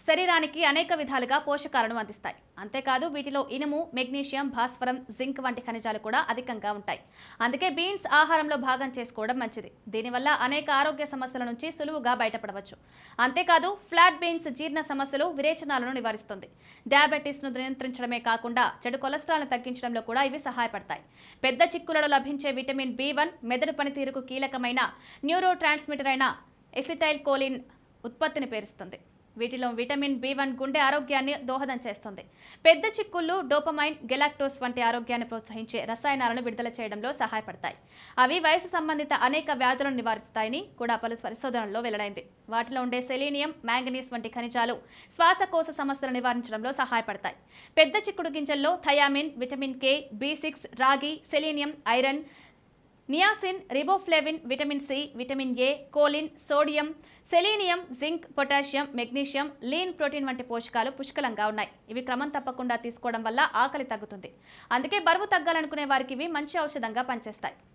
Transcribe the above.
శరీరానికి అనేక విధాలుగా పోషకాలను అందిస్తాయి. అంతేకాదు వీటిలో ఇనుము, మెగ్నీషియం, భాస్వరం, జింక్ వంటి ఖనిజాలు కూడా అధికంగా ఉంటాయి. అందుకే బీన్స్ ఆహారంలో భాగం చేసుకోవడం మంచిది. దీనివల్ల అనేక ఆరోగ్య సమస్యల నుంచి సులువుగా బయటపడవచ్చు. అంతేకాదు ఫ్లాట్ బీన్స్ జీర్ణ సమస్యలు, విరేచనాలను నివారిస్తుంది. డయాబెటీస్ ను నియంత్రించడమే కాకుండా చెడు కొలెస్ట్రాల్ను తగ్గించడంలో కూడా ఇవి సహాయపడతాయి. పెద్ద చిక్కులలో లభించే విటమిన్ B1 మెదడు పనితీరుకు కీలకమైన న్యూరో ట్రాన్స్మిటర్ అయిన ఎసిటైల్ కోలిన్ ఉత్పత్తిని పెంచుతుంది. వీటిలో విటమిన్ B1 గుండె ఆరోగ్యాన్ని దోహదం చేస్తుంది. పెద్ద చిక్కుళ్ళు డోపమైన్, గెలాక్టోస్ వంటి ఆరోగ్యాన్ని ప్రోత్సహించే రసాయనాలను విడుదల చేయడంలో సహాయపడతాయి. అవి వయసు సంబంధిత అనేక వ్యాధులను నివారిస్తాయని కూడా పలు పరిశోధనల్లో వెల్లడైంది. వాటిలో ఉండే సెలీనియం, మ్యాంగనీస్ వంటి ఖనిజాలు శ్వాసకోశ సమస్యలు నివారించడంలో సహాయపడతాయి. పెద్ద చిక్కుడు గింజల్లో థయామిన్, విటమిన్ K, B6, రాగి, selenium, iron, niacin, riboflavin, vitamin C, vitamin A, choline, sodium, selenium, zinc, potassium, magnesium, lean protein వంటి పోషకాలు పుష్కలంగా ఉన్నాయి. ఇవి క్రమం తప్పకుండా తీసుకోవడం వల్ల ఆకలి తగ్గుతుంది. అందుకే బరువు తగ్గాలనుకునే వారికి ఇవి మంచి ఔషధంగా పనిచేస్తాయి.